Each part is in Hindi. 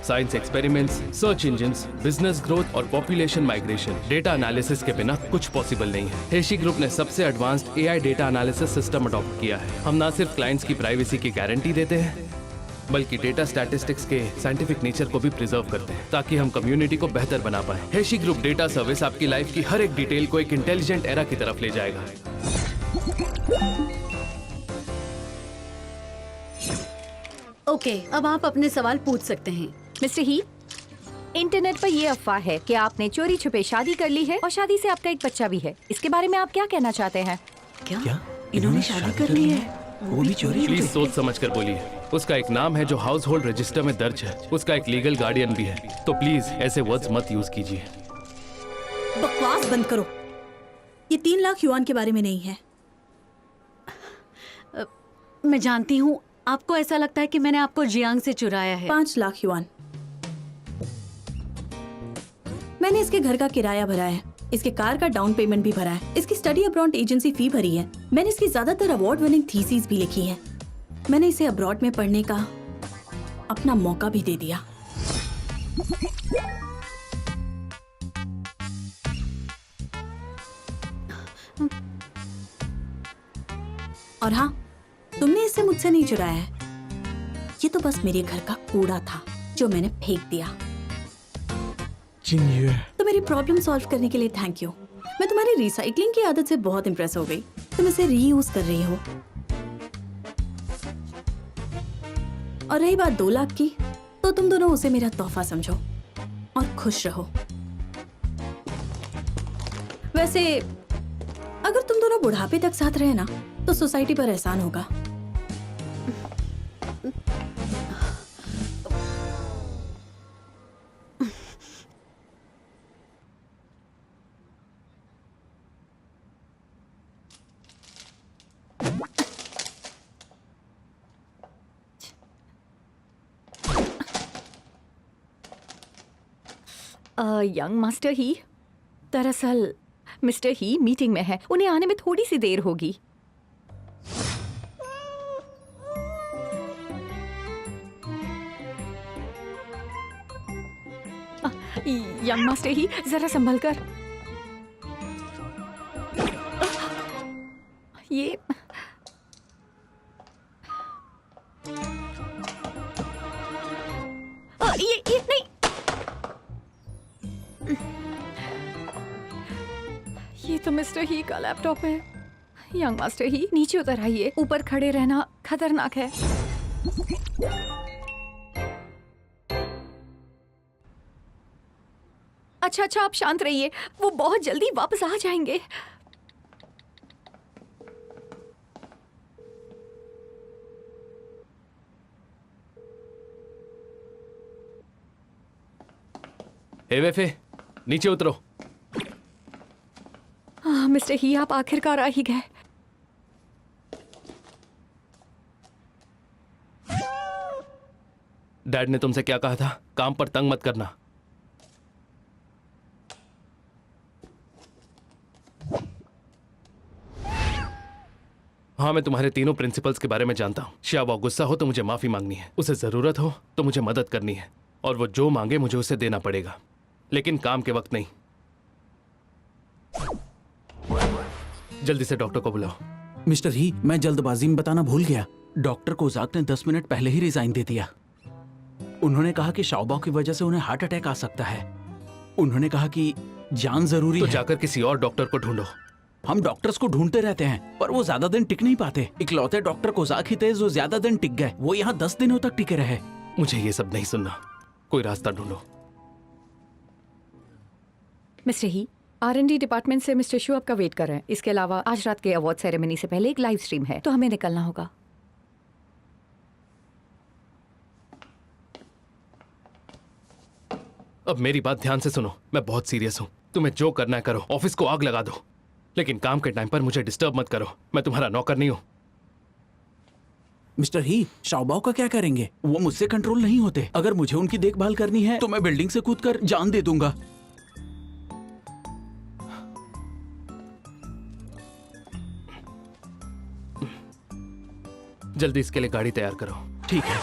Science experiments, search engines, business growth और पॉपुलेशन माइग्रेशन। डेटा एनालिसिस के बिना कुछ पॉसिबल नहीं है। हेशी ग्रुप ने सबसे advanced AI data analysis system adopt किया है। हम ना सिर्फ क्लाइंट्स की प्राइवेसी की गारंटी देते हैं, बल्कि डेटा स्टैटिस्टिक्स के साइंटिफिक नेचर को भी प्रिजर्व करते हैं, ताकि हम कम्युनिटी को बेहतर बना पाए। हेशी ग्रुप डेटा सर्विस आपकी लाइफ की हर एक डिटेल को एक इंटेलिजेंट एरा की तरफ ले जाएगा। ओके, अब आप अपने सवाल पूछ सकते हैं। मिस्टर ही, इंटरनेट पर ये अफवाह है कि आपने चोरी छुपे शादी कर ली है और शादी से आपका एक बच्चा भी है। इसके बारे में आप क्या कहना चाहते हैं? क्या? इन्होंने शादी कर ली है? वो भी चोरी? प्लीज सोच समझ कर बोलिए। उसका एक नाम है जो हाउस होल्ड रजिस्टर में दर्ज है। उसका एक लीगल गार्डियन भी है। तो प्लीज ऐसे वर्ड्स मत यूज कीजिए। बकवास बंद करो। ये 3 लाख युआन के बारे में नहीं है। मैं जानती हूँ, आपको ऐसा लगता है कि मैंने आपको जियांग से चुराया है। 5 लाख युआन। मैंने इसके घर का किराया भरा है, इसके कार का डाउन पेमेंट भी भरा है, इसकी स्टडी अब्रॉड एजेंसी फी भरी है, मैंने इसकी ज्यादातर अवार्ड विनिंग थीसिस भी लिखी है। मैंने इसे अब्रॉड में पढ़ने का अपना मौका भी दे दिया। और हाँ, तुमने इसे मुझसे नहीं चुराया है। ये तो बस मेरे घर का कूड़ा था जो मैंने फेंक दिया। तो मेरी प्रॉब्लम सॉल्व करने के लिए थैंक यू। मैं तुम्हारी रिसाइकलिंग की आदत से बहुत इम्प्रेस हो गई। तुम इसे रीयूज कर रही हो। और रही बात 2 लाख की, तो तुम दोनों उसे मेरा तोहफा समझो और खुश रहो। वैसे अगर तुम दोनों बुढ़ापे तक साथ रहे ना, तो सोसाइटी पर एहसान होगा। यंग मास्टर ही, दरअसल मिस्टर ही मीटिंग में है, उन्हें आने में थोड़ी सी देर होगी। यंग मास्टर ही, जरा संभल कर। ये नहीं। ये तो मिस्टर ही का लैपटॉप है। यंग मास्टर ही, नीचे उतर आइए। ऊपर खड़े रहना खतरनाक है। अच्छा, आप शांत रहिए, वो बहुत जल्दी वापस आ जाएंगे। वेफे, नीचे उतरो। मिस्टर ही, आप आखिरकार आ ही गए। डैड ने तुमसे क्या कहा था? काम पर तंग मत करना। हाँ, मैं तुम्हारे तीनों प्रिंसिपल्स के बारे में जानता हूँ। शावा गुस्सा हो तो मुझे माफी मांगनी है, उसे जरूरत हो तो मुझे मदद करनी है, और वो जो मांगे मुझे उसे देना पड़ेगा, लेकिन काम के वक्त नहीं। जल्दी से डॉक्टर को बुलाओ। मिस्टर ही, मैं जल्दबाजी में बताना भूल गया। डॉक्टर कोजाक ने 10 मिनट पहले ही रिजाइन दे दिया। उन्होंने कहा कि शाओबाओ की वजह से उन्हें हार्ट अटैक आ सकता है। उन्होंने कहा कि जान जरूरी तो है। जाकर किसी और डॉक्टर को ढूंढो। हम डॉक्टर्स को ढूंढते रहते हैं, पर वो ज्यादा दिन टिक नहीं पाते। इकलौते डॉक्टर कोजाक ही थे जो ज्यादा दिन टिक गए। वो यहाँ 10 दिनों तक टिके रहे। मुझे ये सब नहीं सुनना, कोई रास्ता ढूंढो। मिस्टर ही, R&D डिपार्टमेंट से मिस्टर शू आपका वेट कर रहे हैं। इसके अलावा आज रात के अवार्ड सेरेमनी से पहले एक लाइव स्ट्रीम है, तो हमें निकलना होगा। अब मेरी बात ध्यान से सुनो, मैं बहुत सीरियस हूँ। तुम्हें जो करना है करो, ऑफिस को आग लगा दो, लेकिन काम के टाइम पर मुझे डिस्टर्ब मत करो। मैं तुम्हारा नौकर नहीं हूँ। मिस्टर ही, शाओबाओ का क्या करेंगे? वो मुझसे कंट्रोल नहीं होते। अगर मुझे उनकी देखभाल करनी है तो मैं बिल्डिंग से कूदकर जान दे दूंगा। जल्दी इसके लिए गाड़ी तैयार करो। ठीक है।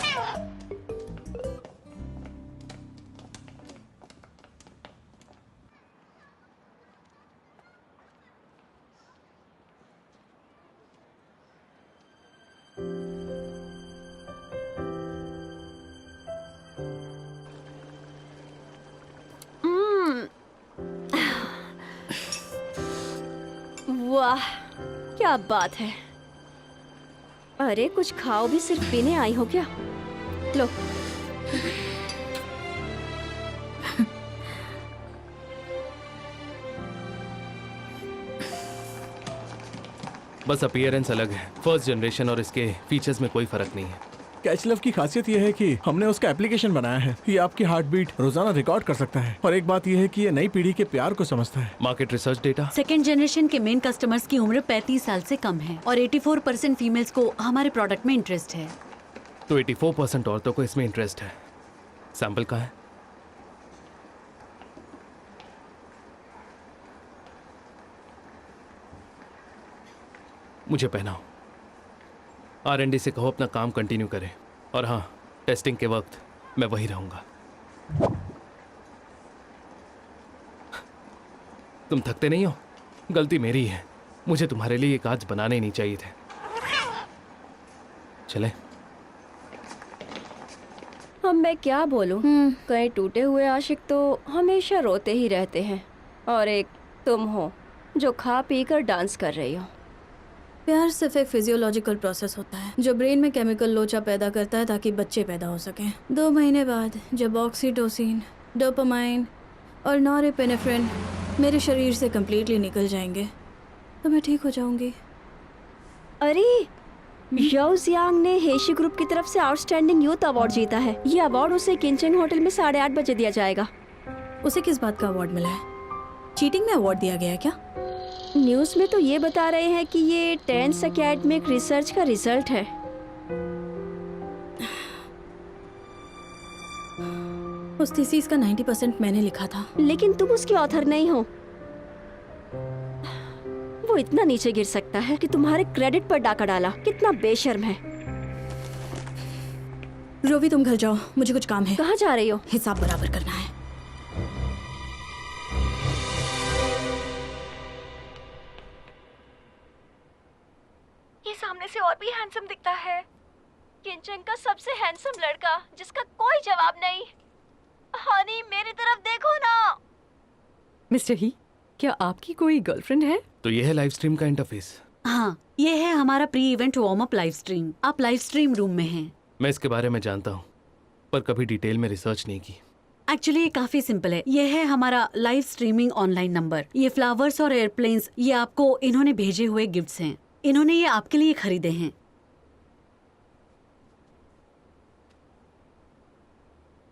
वाह, क्या बात है। अरे कुछ खाओ भी, सिर्फ पीने आई हो क्या? लो। बस अपीयरेंस अलग है। फर्स्ट जनरेशन और इसके फीचर्स में कोई फर्क नहीं है। कैचलव की खासियत यह है कि हमने उसका एप्लीकेशन बनाया है। ये आपकी हार्ट बीट रोजाना रिकॉर्ड कर सकता है। और एक बात यह है कि ये नई पीढ़ी के प्यार को समझता है। Market research data, second generation के मेन कस्टमर्स की उम्र 35 साल से कम है और 84% फीमेल्स को हमारे प्रोडक्ट में इंटरेस्ट है। तो 84% औरतों को इसमें इंटरेस्ट है। सैंपल कहाँ है? मुझे पहनाओ। R&D से कहो अपना काम कंटिन्यू करें। और हाँ, टेस्टिंग के वक्त मैं वही रहूंगा। तुम थकते नहीं हो? गलती मेरी है। मुझे तुम्हारे लिए ये काज बनाने नहीं चाहिए थे। चले? अब मैं क्या बोलूं? कई टूटे हुए आशिक तो हमेशा रोते ही रहते हैं। और एक तुम हो जो खा पी कर डांस कर रही हो। प्यार सिर्फ एक फिजियोलॉजिकल प्रोसेस होता है जो ब्रेन में केमिकल लोचा पैदा करता है ताकि बच्चे पैदा हो सकें। 2 महीने बाद जब ऑक्सीटोसिन, डोपामाइन और नॉरएपिनेफ्रिन मेरे शरीर से कम्प्लीटली निकल जाएंगे तो मैं ठीक हो जाऊंगी। अरे याओ जियांग ने हेशी ग्रुप की तरफ से आउटस्टैंडिंग यूथ अवार्ड जीता है। ये अवार्ड उसे किंचेंग होटल में 8:30 बजे दिया जाएगा। उसे किस बात का अवार्ड मिला है? चीटिंग में अवार्ड दिया गया है क्या? न्यूज़ में तो ये बता रहे हैं कि ये 10th एकेडमिक रिसर्च का रिजल्ट है। उस थीसिस का 90% मैंने लिखा था। लेकिन तुम उसकी ऑथर नहीं हो। वो इतना नीचे गिर सकता है कि तुम्हारे क्रेडिट पर डाका डाला। कितना बेशर्म है। रोवी तुम घर जाओ, मुझे कुछ काम है। कहाँ जा रही हो? हिसाब बराबर करना है। ये सामने से और भी हैंडसम दिखता है। किंचन का सबसे हैंडसम लड़का जिसका कोई जवाब नहीं। हनी मेरी तरफ देखो ना। मिस्टर ही, क्या आपकी कोई गर्लफ्रेंड है? तो ये है लाइव स्ट्रीम का इंटरफेस। हाँ, ये है हमारा pre event warm up live stream. आप लाइव स्ट्रीम रूम में हैं। मैं इसके बारे में जानता हूँ, पर कभी डिटेल में रिसर्च नहीं की। एक्चुअली ये काफी सिंपल है। ये है हमारा लाइव स्ट्रीमिंग ऑनलाइन नंबर। ये फ्लावर्स और एयरप्लेन्स ये आपको इन्होंने भेजे हुए गिफ्ट्स हैं। इन्होंने ये आपके लिए खरीदे हैं।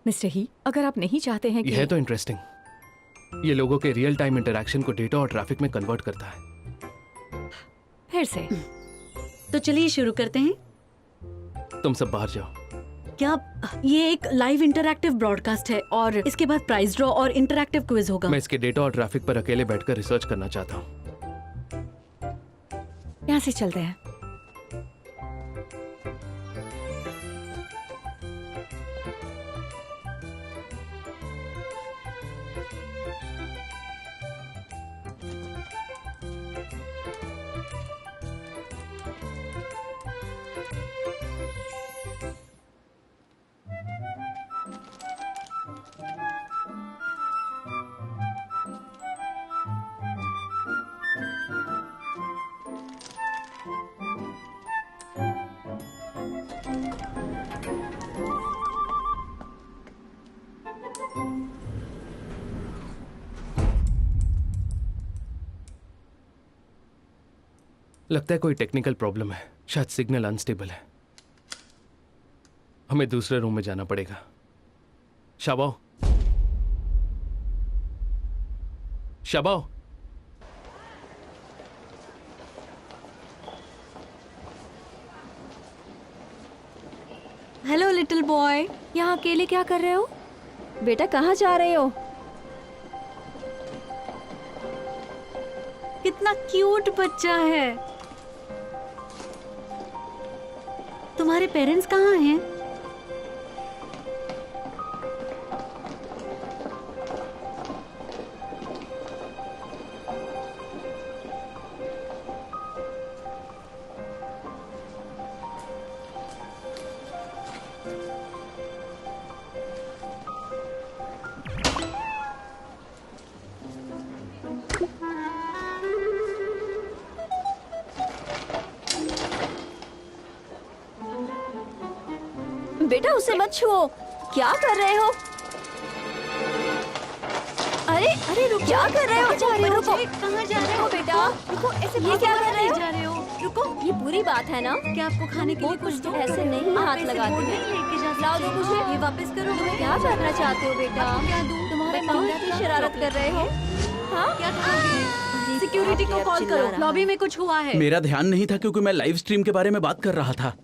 मिस्टर ही, अगर आप नहीं चाहते हैं कि ये है तो इंटरेस्टिंग। ये लोगों के रियल टाइम इंटरैक्शन को डेटा और ट्रैफिक में कन्वर्ट करता है। फिर से तो चलिए शुरू करते हैं। तुम सब बाहर जाओ। क्या ये एक लाइव इंटरैक्टिव ब्रॉडकास्ट है और इसके बाद प्राइज ड्रॉ और इंटरैक्टिव क्विज होगा। मैं इसके डेटा और ट्रैफिक पर अकेले बैठकर रिसर्च करना चाहता हूँ। यहाँ से चलते हैं। लगता है कोई टेक्निकल प्रॉब्लम है। शायद सिग्नल अनस्टेबल है। हमें दूसरे रूम में जाना पड़ेगा। शाबाओ, शाबाओ। Hello little boy. यहाँ अकेले क्या कर रहे हो? बेटा कहाँ जा रहे हो? कितना क्यूट बच्चा है। तुम्हारे पेरेंट्स कहाँ हैं? बेटा उसे मत छुओ। क्या कर रहे हो? अरे अरे रुको, क्या कर रहे हो? जा रहे हो? रुको, कहाँ जा रहे हो बेटा रुको, ऐसे ये क्या कर रहे हो? जा रहे हो? रुको, ये बुरी बात है ना। क्या आपको खाने के लिए बहुत कुछ मुश्किल दो? ऐसे नहीं आप हाथ ऐसे लगाते बोर्ड हैं। नहीं लेके जा लाओ सकते। दो मुझे। ये वापस करो। तुम क्या करना चाहते हो बेटा? क्या दूं? तुम्हारे बताओ, पाँव की शरारत कर रहे हो? हाँ, क्या करोगे? सिक्योरिटी को कॉल करो, लॉबी में कुछ हुआ है। मेरा ध्यान नहीं था क्योंकि मैं लाइव स्ट्रीम के बारे में बात कर रहा था।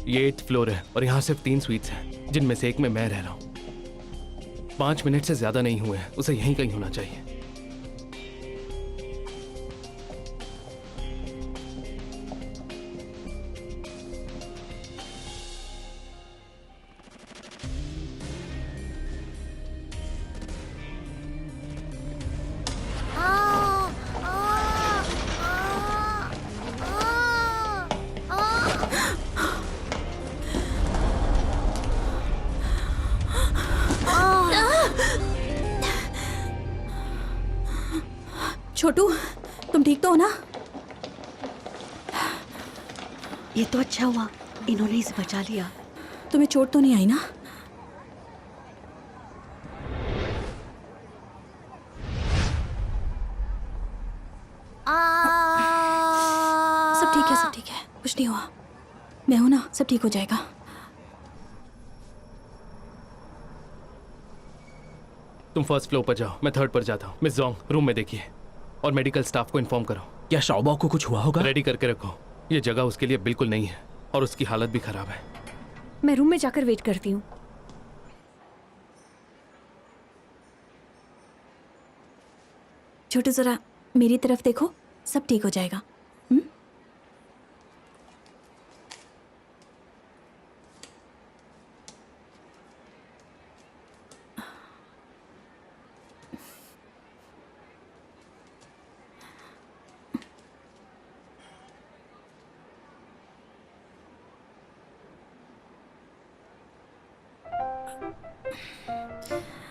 ये 8th फ्लोर है और यहाँ सिर्फ 3 स्वीट्स हैं, जिनमें से एक में मैं रह रहा हूँ। 5 मिनट से ज्यादा नहीं हुए हैं, उसे यहीं कहीं होना चाहिए। छोटू, तुम ठीक तो हो ना? ये तो अच्छा हुआ, इन्होंने इसे बचा लिया। तुम्हें चोट तो नहीं आई ना? सब ठीक है, सब ठीक है, कुछ नहीं हुआ। मैं हूं ना, सब ठीक हो जाएगा। तुम 1st फ्लोर पर जाओ, मैं 3rd पर जाता हूँ। मिस जोंग, रूम में देखिए और मेडिकल स्टाफ को इन्फॉर्म करो। क्या शाओबाओ को कुछ हुआ होगा? रेडी करके रखो, ये जगह उसके लिए बिल्कुल नहीं है और उसकी हालत भी खराब है। मैं रूम में जाकर वेट करती हूँ। छोटू जरा मेरी तरफ देखो, सब ठीक हो जाएगा। हुँ?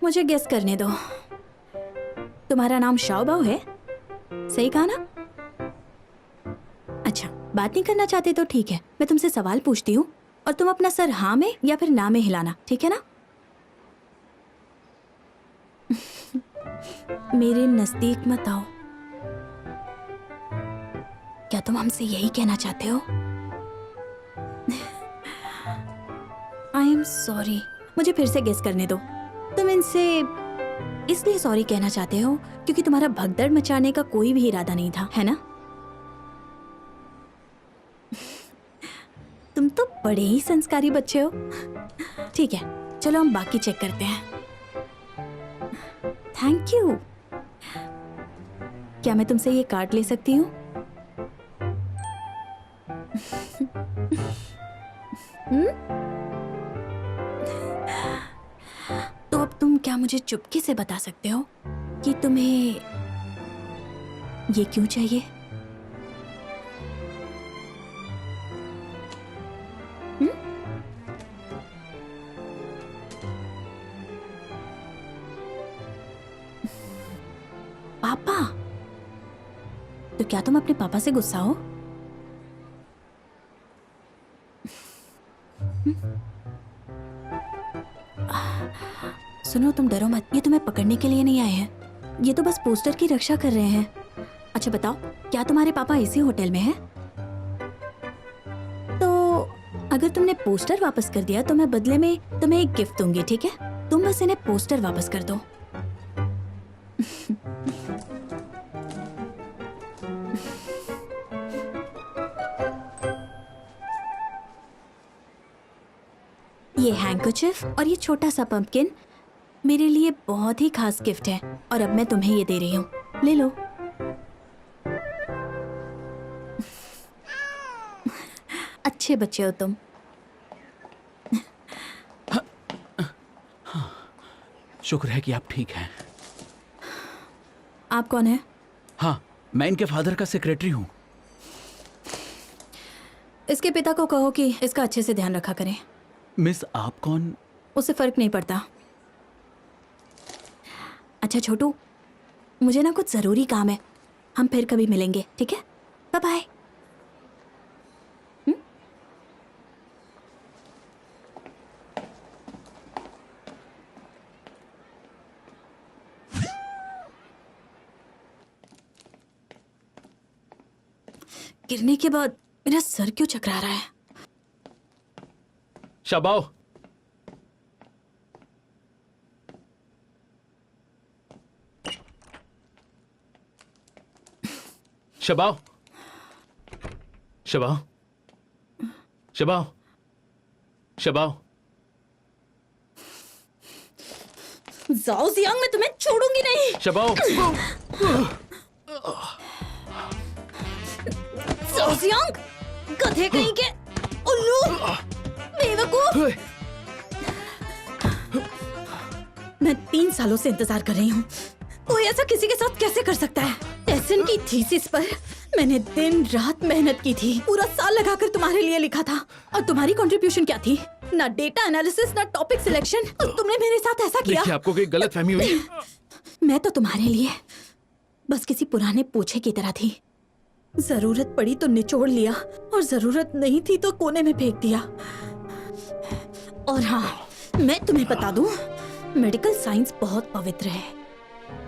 मुझे गेस करने दो। तुम्हारा नाम शाओबाओ है? सही कहा ना? अच्छा, बात नहीं करना चाहते तो ठीक है। मैं तुमसे सवाल पूछती हूँ और तुम अपना सर हाँ में या फिर ना में हिलाना, ठीक है ना? मेरे नजदीक मत आओ। क्या तुम हमसे यही कहना चाहते हो? आई एम सॉरी, मुझे फिर से गेस करने दो। तुम इनसे इसलिए सॉरी कहना चाहते हो क्योंकि तुम्हारा भगदड़ मचाने का कोई भी इरादा नहीं था, है ना? तुम तो बड़े ही संस्कारी बच्चे हो। ठीक है, चलो हम बाकी चेक करते हैं। Thank you. क्या मैं तुमसे ये कार्ड ले सकती हूँ? तो अब तुम क्या मुझे चुपके से बता सकते हो कि तुम्हें ये क्यों चाहिए? पापा? तो क्या तुम अपने पापा से गुस्सा हो? सुनो, तुम डरो मत, ये तुम्हें पकड़ने के लिए नहीं आए हैं। ये तो बस पोस्टर की रक्षा कर रहे हैं। अच्छा बताओ, क्या तुम्हारे पापा इसी होटल में हैं? तो अगर तुमने पोस्टर वापस कर दिया तो मैं बदले में तुम्हें एक गिफ्ट दूंगी, ठीक है? तुम बस इन्हें पोस्टर वापस कर दो। ये हैंकरचिफ और ये छोटा सा पंपकिन मेरे लिए बहुत ही खास गिफ्ट है और अब मैं तुम्हें ये दे रही हूँ। ले लो। अच्छे बच्चे हो तुम। शुक्र है कि आप ठीक हैं। आप कौन है? हाँ, मैं इनके फादर का सेक्रेटरी हूँ। इसके पिता को कहो कि इसका अच्छे से ध्यान रखा करें। मिस, आप कौन? उसे फर्क नहीं पड़ता। अच्छा छोटू, मुझे ना कुछ जरूरी काम है, हम फिर कभी मिलेंगे, ठीक है? Bye bye. गिरने के बाद मेरा सर क्यों चकरा रहा है? शबाओ, शबाओ, शबाओ, शबाओ, शबाओ। जाओ जियांग, मैं तुम्हें छोड़ूंगी नहीं। शबाओ, जाओ जियांग, गधे कहीं के, उल्लू, बेवकूफ। मैं 3 सालों से इंतजार कर रही हूँ। कोई ऐसा किसी के साथ कैसे कर सकता है? टेसन की थीसिस पर मैंने दिन रात मेहनत की थी, पूरा साल लगाकर तुम्हारे लिए लिखा था। और तुम्हारी कंट्रीब्यूशन क्या थी? ना डेटा एनालिसिस, ना टॉपिक सिलेक्शन, और तुमने मेरे साथ ऐसा किया। देखिए, आपको कोई गलतफहमी हुई। मैं तो तुम्हारे लिए बस किसी पुराने पूछे की तरह थी। जरूरत पड़ी तो निचोड़ लिया, और जरूरत नहीं थी तो कोने में फेंक दिया। और हाँ, मैं तुम्हें बता दूं, मेडिकल साइंस बहुत पवित्र है।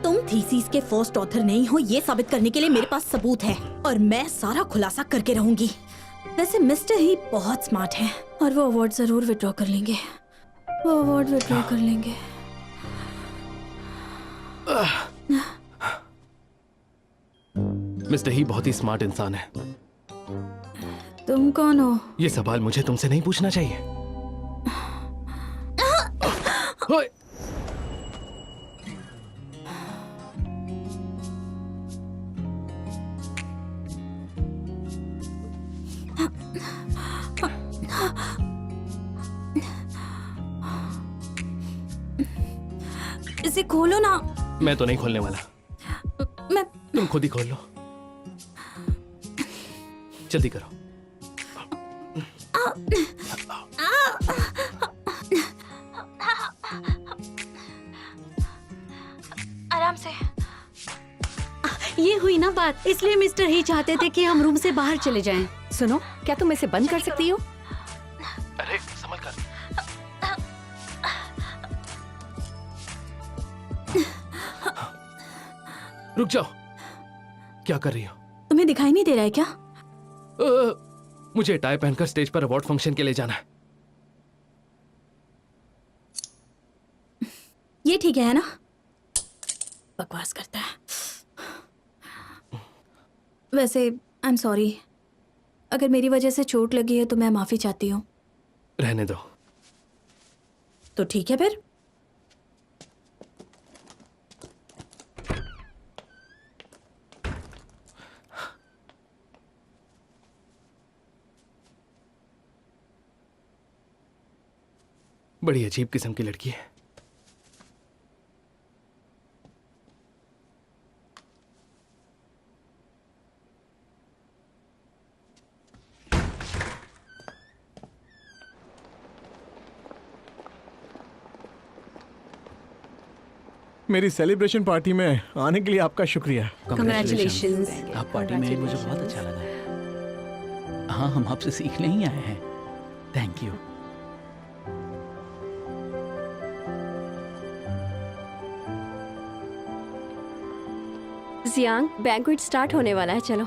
तुम थीसिस के फर्स्ट ऑथर नहीं हो, ये साबित करने के लिए मेरे पास सबूत है, और मैं सारा खुलासा करके रहूंगी। वैसे मिस्टर ही बहुत स्मार्ट है, और वो अवार्ड जरूर विड्रॉ कर लेंगे। वो अवार्ड विड्रॉ कर लेंगे। मिस्टर ही बहुत ही स्मार्ट इंसान है। तुम कौन हो? ये सवाल मुझे तुमसे नहीं पूछना चाहिए। ओए! इसे खोलो ना। मैं तो नहीं खोलने वाला, मैं तुम खुद ही खोल लो। जल्दी करो। आराम से। ये हुई ना बात, इसलिए मिस्टर ही चाहते थे कि हम रूम से बाहर चले जाएं। सुनो, क्या तुम इसे बंद कर सकती हो? अरे संभल कर। रुक जाओ, क्या कर रही हो? तुम्हें दिखाई नहीं दे रहा है क्या? मुझे टाई पहनकर स्टेज पर अवार्ड फंक्शन के लिए जाना है। ये ठीक है ना? बकवास करता है। वैसे आई एम सॉरी, अगर मेरी वजह से चोट लगी है तो मैं माफी चाहती हूँ। रहने दो। तो ठीक है फिर। बड़ी अजीब किस्म की लड़की है। मेरी सेलिब्रेशन पार्टी में आने के लिए आपका शुक्रिया। Congratulations. आप पार्टी में आए, मुझे बहुत अच्छा लगा। हाँ, हम आपसे सीखने ही आए हैं। Thank you. Jiang, banquet start होने वाला है, चलो।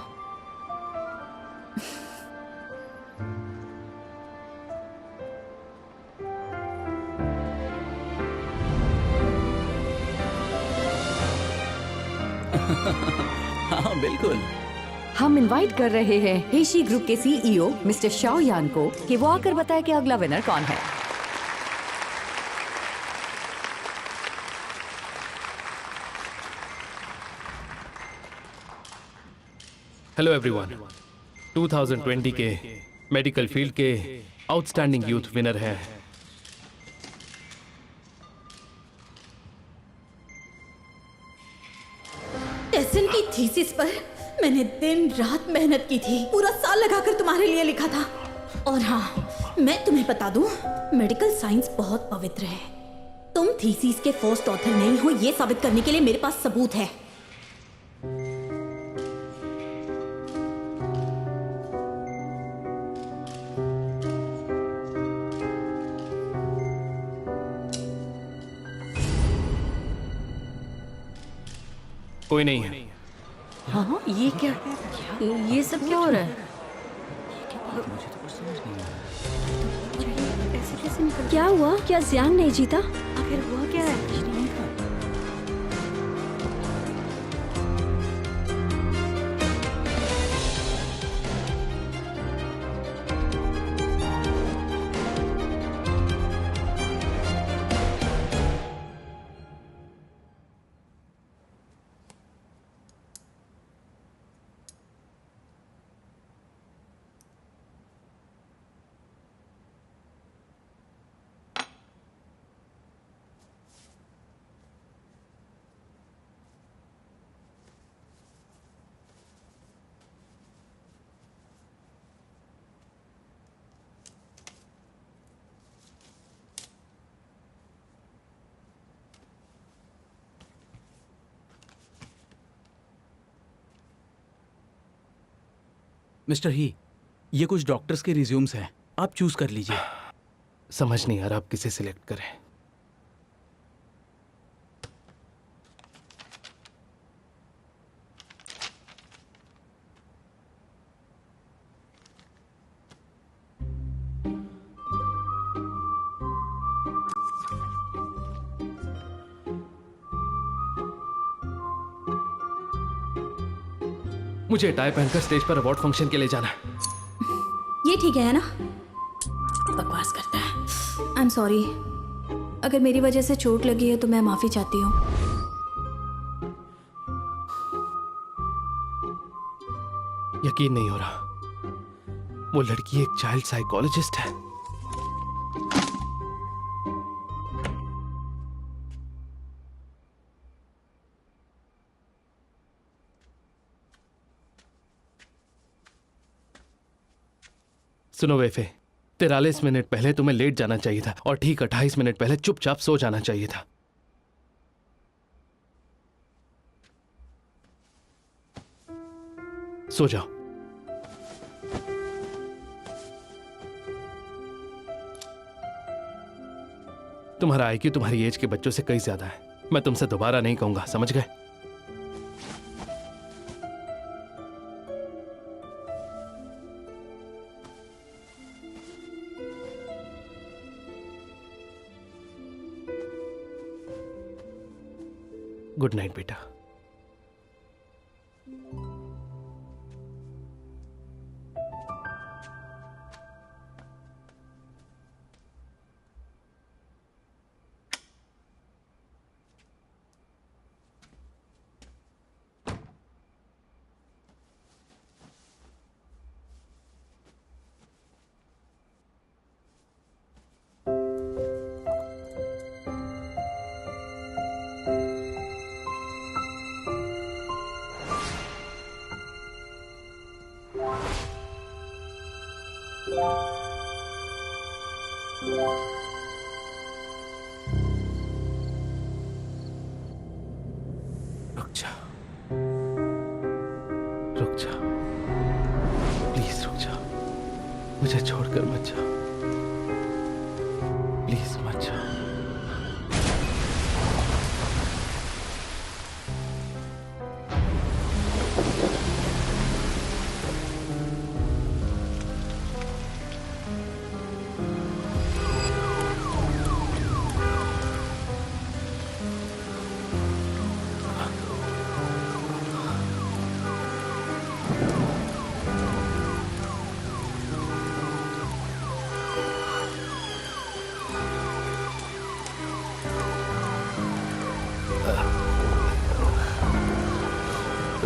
हाँ बिल्कुल। हम इनवाइट कर रहे हैं हेशी ग्रुप के सीईओ मिस्टर शाओ यान को कि वो आकर बताए कि अगला विनर कौन है। हेलो एवरीवन, 2020 के मेडिकल फील्ड के आउटस्टैंडिंग यूथ विनर हैं टेसन की थीसिस पर मैंने दिन रात मेहनत की थी, पूरा साल लगाकर तुम्हारे लिए लिखा था। और हाँ, मैं तुम्हें बता दूं, मेडिकल साइंस बहुत पवित्र है। तुम थीसिस के फर्स्ट ऑथर नहीं हो, ये साबित करने के लिए मेरे पास सबूत है। कोई नहीं है। हाँ, ये क्या, ये सब क्या हो रहा है? ऐसे कैसे निकल, क्या हुआ? क्या जियांग नहीं जीता? आखिर हुआ क्या है? मिस्टर ही, ये कुछ डॉक्टर्स के रिज्यूम्स हैं, आप चूज कर लीजिए। समझ नहीं आ रहा आप किसे सिलेक्ट करें। मुझे टाई पहनकर स्टेज पर अवार्ड फंक्शन के लिए जाना है। ये ठीक है ना? बकवास करता है। आई एम सॉरी, अगर मेरी वजह से चोट लगी है तो मैं माफी चाहती हूँ। यकीन नहीं हो रहा, वो लड़की एक चाइल्ड साइकोलॉजिस्ट है। सुनो वेफे, 43 मिनट पहले तुम्हें लेट जाना चाहिए था और ठीक 28 मिनट पहले चुपचाप सो जाना चाहिए था। सो जाओ। तुम्हारा IQ तुम्हारी एज के बच्चों से कई ज्यादा है। मैं तुमसे दोबारा नहीं कहूंगा, समझ गए? गुड नाइट बेटा। रुक जा, रुक जा, प्लीज रुक जा, मुझे छोड़कर मत जा, प्लीज मत जा।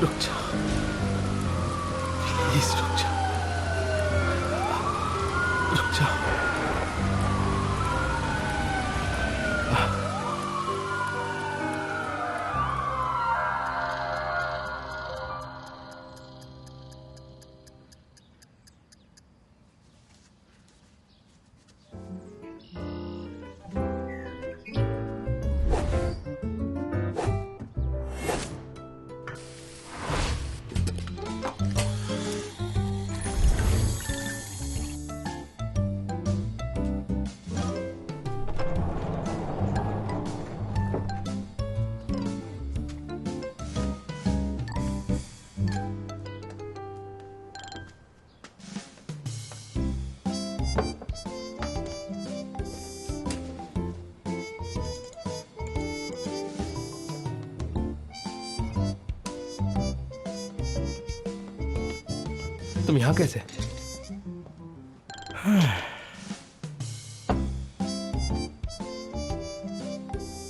रुक जा, प्लीज रुक जा, रुक जा। तुम यहाँ कैसे?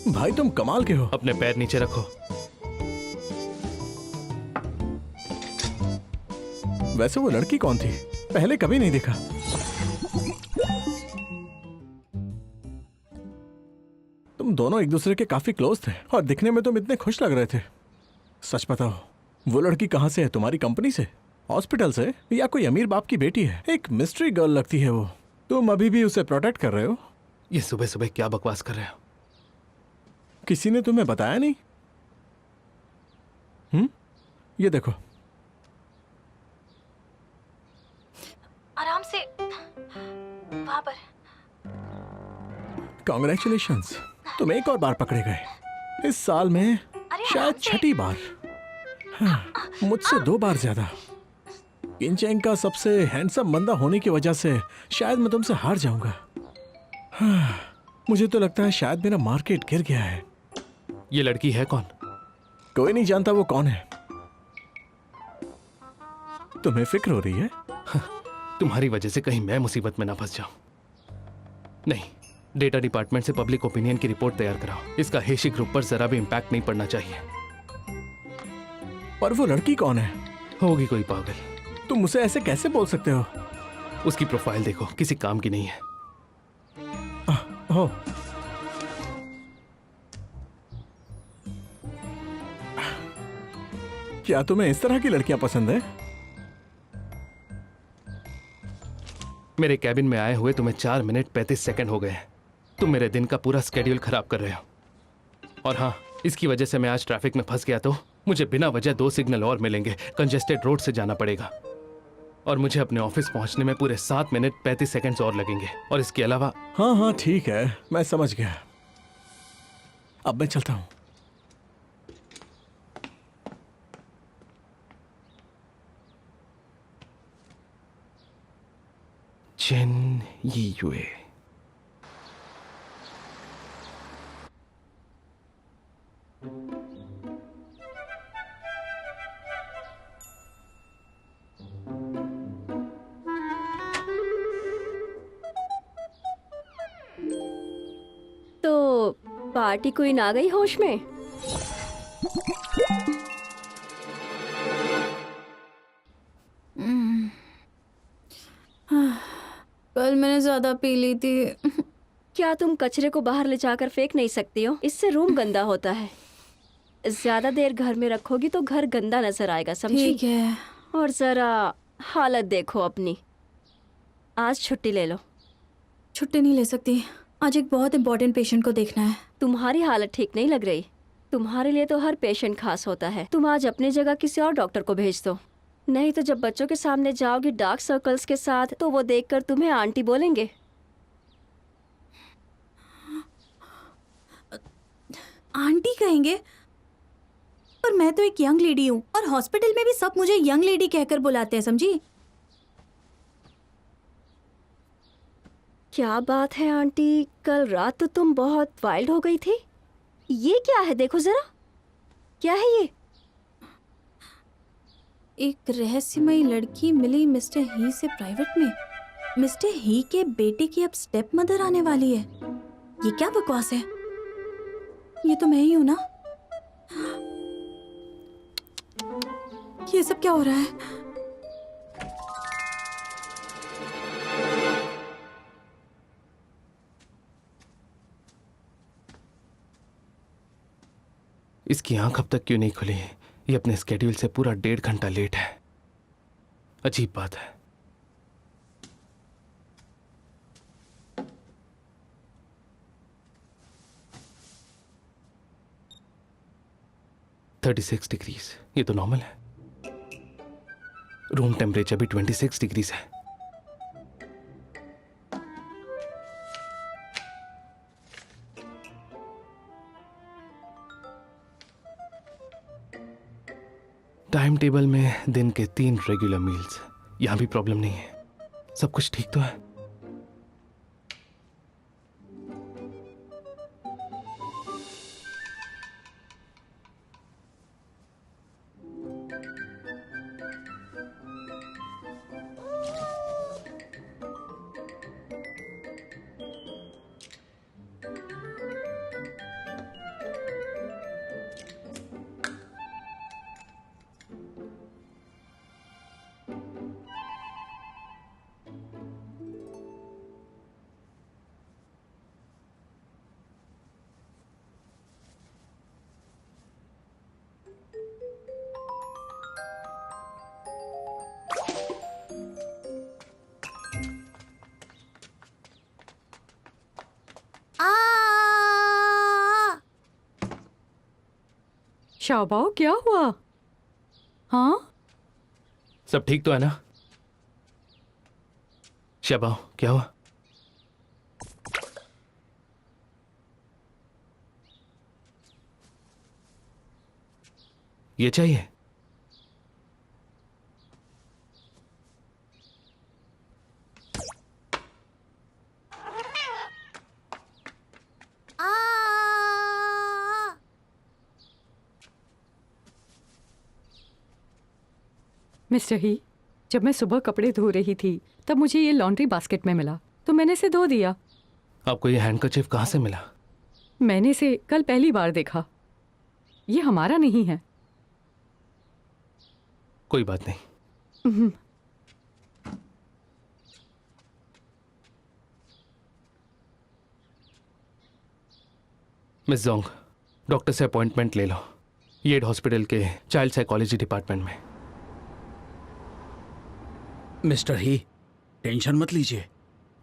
भाई तुम कमाल के हो। अपने पैर नीचे रखो। वैसे वो लड़की कौन थी? पहले कभी नहीं देखा। तुम दोनों एक दूसरे के काफी क्लोज थे और दिखने में तुम इतने खुश लग रहे थे। सच बताओ, वो लड़की कहाँ से है? तुम्हारी कंपनी से, हॉस्पिटल से, या कोई अमीर बाप की बेटी है? एक मिस्ट्री गर्ल लगती है वो। तुम अभी भी उसे प्रोटेक्ट कर रहे हो? ये सुबह सुबह क्या बकवास कर रहे हो? किसी ने तुम्हें बताया नहीं? ये देखो। आराम से, वहां पर। कॉन्ग्रेचुलेशंस, तुम एक और बार पकड़े गए। इस साल में शायद छठी बार। हाँ, मुझसे 2 बार ज्यादा। किंचेंग का सबसे हैंडसम बंदा होने की वजह से शायद मैं तुमसे हार जाऊंगा। हाँ, मुझे तो लगता है शायद मेरा मार्केट गिर गया है। ये लड़की है कौन? कोई नहीं जानता वो कौन है। तुम्हें फिक्र हो रही है? तुम्हारी वजह से कहीं मैं मुसीबत में ना फंस जाऊं। नहीं, डेटा डिपार्टमेंट से पब्लिक ओपिनियन की रिपोर्ट तैयार कराओ। इसका हेशी ग्रुप पर जरा भी इम्पैक्ट नहीं पड़ना चाहिए। पर वो लड़की कौन है? होगी कोई पागल। तुम उसे ऐसे कैसे बोल सकते हो? उसकी प्रोफाइल देखो, किसी काम की नहीं है। हो, क्या तुम्हें इस तरह की लड़कियां पसंद है? मेरे कैबिन में आए हुए तुम्हें 4 मिनट 35 सेकंड हो गए हैं। तुम मेरे दिन का पूरा स्केड्यूल खराब कर रहे हो। और हाँ, इसकी वजह से मैं आज ट्रैफिक में फंस गया तो मुझे बिना वजह 2 सिग्नल और मिलेंगे। कंजेस्टेड रोड से जाना पड़ेगा और मुझे अपने ऑफिस पहुंचने में पूरे 7 मिनट 35 सेकंड्स और लगेंगे। और इसके अलावा हाँ हाँ ठीक है, मैं समझ गया। अब मैं चलता हूँ। चेन यीयुए। तो पार्टी क्वीन आ गई होश में? कल मैंने ज्यादा पी ली थी। क्या तुम कचरे को बाहर ले जाकर फेंक नहीं सकती हो? इससे रूम गंदा होता है। ज्यादा देर घर में रखोगी तो घर गंदा नजर आएगा, समझी? ठीक है। और जरा हालत देखो अपनी। आज छुट्टी ले लो। छुट्टी नहीं ले सकती, आज एक बहुत इंपॉर्टेंट पेशेंट को देखना है। तुम्हारी हालत ठीक नहीं लग रही। तुम्हारे लिए तो हर पेशेंट खास होता है। तुम आज अपनी जगह किसी और डॉक्टर को भेज दो, नहीं तो जब बच्चों के सामने जाओगी डार्क सर्कल्स के साथ तो वो देखकर तुम्हें आंटी बोलेंगे। आंटी कहेंगे? पर मैं तो एक यंग लेडी हूँ और हॉस्पिटल में भी सब मुझे यंग लेडी कहकर बुलाते हैं, समझी? क्या बात है आंटी, कल रात तो तुम बहुत वाइल्ड हो गई थी। ये क्या है, देखो जरा। क्या है ये? एक रहस्यमयी लड़की मिली मिस्टर ही से प्राइवेट में। मिस्टर ही के बेटे की अब स्टेप मदर आने वाली है। ये क्या बकवास है? ये तो मैं ही हूं ना? ये सब क्या हो रहा है? इसकी आंख अब तक क्यों नहीं खुली? ये अपने स्केड्यूल से पूरा 1.5 घंटा लेट है। अजीब बात है। $36 ये तो नॉर्मल है। रूम टेम्परेचर भी 26 डिग्रीज है। टाइम टेबल में दिन के 3 रेगुलर मील्स। यहां भी प्रॉब्लम नहीं है, सब कुछ ठीक तो है। शाबाओ, क्या हुआ? हाँ, सब ठीक तो है ना? शबाओ, क्या हुआ? ये चाहिए? मिस्टर ही, जब मैं सुबह कपड़े धो रही थी तब मुझे ये लॉन्ड्री बास्केट में मिला तो मैंने इसे धो दिया। आपको ये हैंडकरचीफ कहाँ से मिला? मैंने इसे कल पहली बार देखा। ये हमारा नहीं है। कोई बात नहीं। मिस जोंग, डॉक्टर से अपॉइंटमेंट ले लो, येड हॉस्पिटल के चाइल्ड साइकोलॉजी डिपार्टमेंट में। मिस्टर ही, टेंशन मत लीजिए।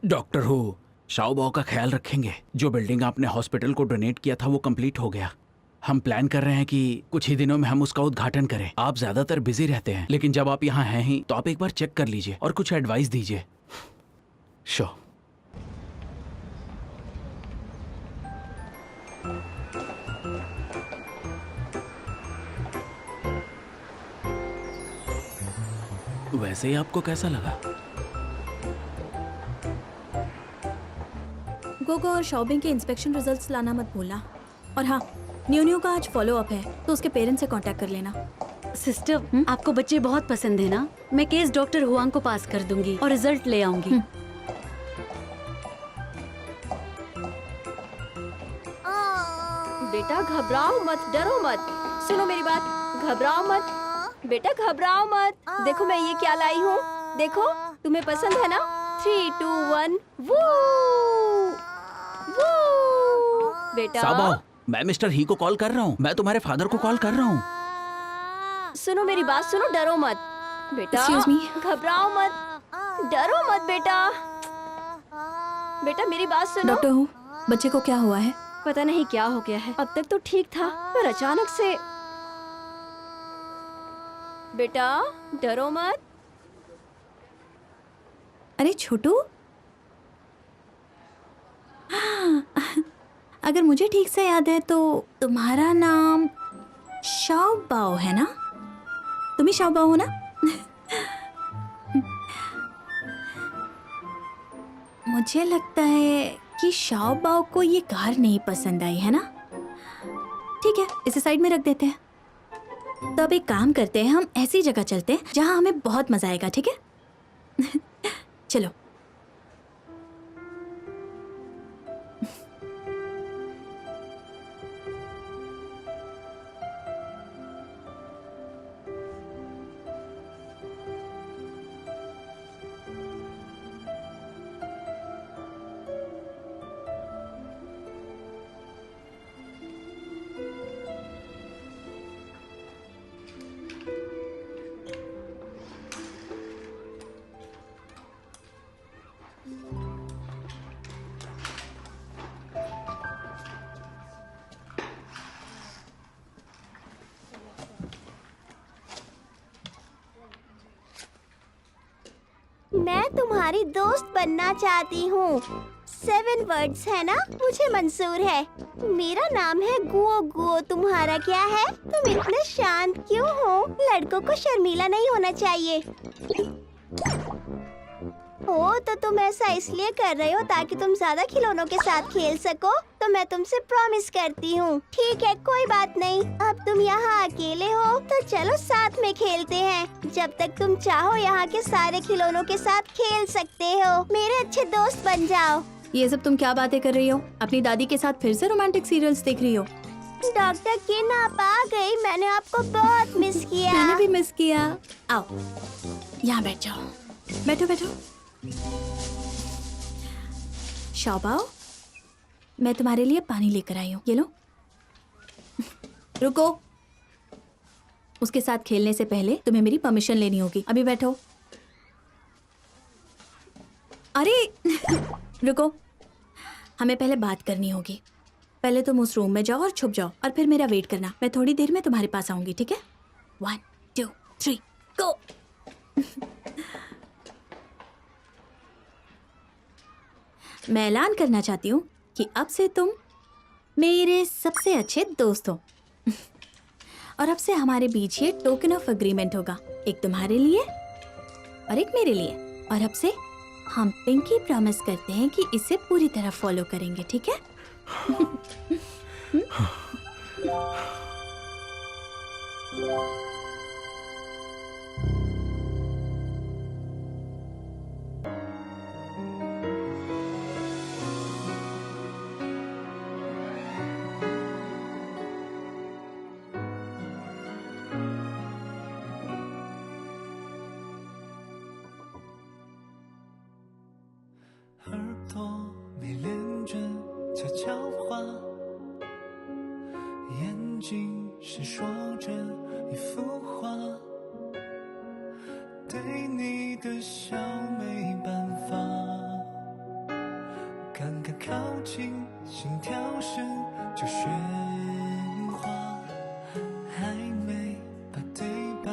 डॉक्टर हो शाओबाओ का ख्याल रखेंगे। जो बिल्डिंग आपने हॉस्पिटल को डोनेट किया था वो कंप्लीट हो गया। हम प्लान कर रहे हैं कि कुछ ही दिनों में हम उसका उद्घाटन करें। आप ज्यादातर बिजी रहते हैं, लेकिन जब आप यहाँ हैं ही तो आप एक बार चेक कर लीजिए और कुछ एडवाइस दीजिए। श्योर। वैसे ही आपको कैसा लगा? गोगो और शॉपिंग के इंस्पेक्शन रिजल्ट्स लाना मत भूलना। और हाँ, न्यू का आज फॉलो अप है तो उसके पेरेंट्स से कांटेक्ट कर लेना। सिस्टर, आपको बच्चे बहुत पसंद है ना? मैं केस डॉक्टर हुआंग को पास कर दूंगी और रिजल्ट ले आऊंगी। बेटा घबराओ मत, डरो मत, सुनो मेरी बात, घबराओ मत बेटा, घबराओ मत। देखो मैं ये क्या लाई हूँ, देखो तुम्हें पसंद है ना? 3, 2, 1 वो बेटा। शाओबाओ, मैं मिस्टर ही को कॉल कर रहा हूँ। मैं तुम्हारे फादर को कॉल कर रहा हूँ। सुनो मेरी बात, सुनो, डरो मत बेटा, Excuse me? घबराओ मत, डरो मत बेटा। बेटा मेरी बात सुनो। डॉक्टर हूँ, बच्चे को क्या हुआ है? पता नहीं क्या हो गया है, अब तक तो ठीक था पर अचानक से। बेटा डरो मत। अरे छोटू, अगर मुझे ठीक से याद है तो तुम्हारा नाम शाओबाओ है ना? तुम ही शाओबाओ हो ना? मुझे लगता है कि शाओबाओ को ये कार नहीं पसंद आई है ना? ठीक है, इसे साइड में रख देते हैं। तो अब एक काम करते हैं, हम ऐसी जगह चलते हैं जहां हमें बहुत मजा आएगा, ठीक है? चलो। मैं तुम्हारी दोस्त बनना चाहती हूँ। 7 वर्ड्स है ना? मुझे मंजूर है। मेरा नाम है गुओ गुओ, तुम्हारा क्या है? तुम इतने शांत क्यों हो? लड़कों को शर्मीला नहीं होना चाहिए। तो तुम ऐसा इसलिए कर रहे हो ताकि तुम ज्यादा खिलौनों के साथ खेल सको? तो मैं तुमसे प्रॉमिस करती हूँ। ठीक है, कोई बात नहीं। अब तुम यहाँ अकेले हो तो चलो साथ में खेलते हैं। जब तक तुम चाहो यहाँ के सारे खिलौनों के साथ खेल सकते हो। मेरे अच्छे दोस्त बन जाओ। ये सब तुम क्या बातें कर रही हो? अपनी दादी के साथ फिर से रोमांटिक सीरियल्स देख रही हो? डॉक्टर किन आप आ गई, मैंने आपको बहुत मिस किया। मैंने भी मिस किया। आओ, यहाँ बैठ जाओ। बैठो बैठो। शाओबाओ, मैं तुम्हारे लिए पानी लेकर आई हूँ, ये लो। रुको, उसके साथ खेलने से पहले तुम्हें मेरी परमिशन लेनी होगी। अभी बैठो। अरे रुको, हमें पहले बात करनी होगी। पहले तुम उस रूम में जाओ और छुप जाओ और फिर मेरा वेट करना। मैं थोड़ी देर में तुम्हारे पास आऊंगी, ठीक है? 1 2 3 गो। मैं ऐलान करना चाहती हूँ कि अब से तुम मेरे सबसे अच्छे दोस्त हो। और अब से हमारे बीच ये टोकन ऑफ अग्रीमेंट होगा, एक तुम्हारे लिए और एक मेरे लिए। और अब से हम पिंकी प्रॉमिस करते हैं कि इसे पूरी तरह फॉलो करेंगे, ठीक है?耳朵没连着悄悄话，眼睛闪烁着一幅画，对你的笑没办法，刚刚靠近，心跳声就喧哗，还没把对白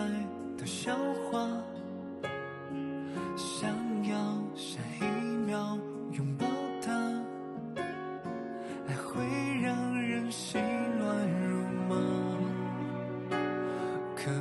都消化，想要下一秒拥抱他，爱会让人心乱如麻，可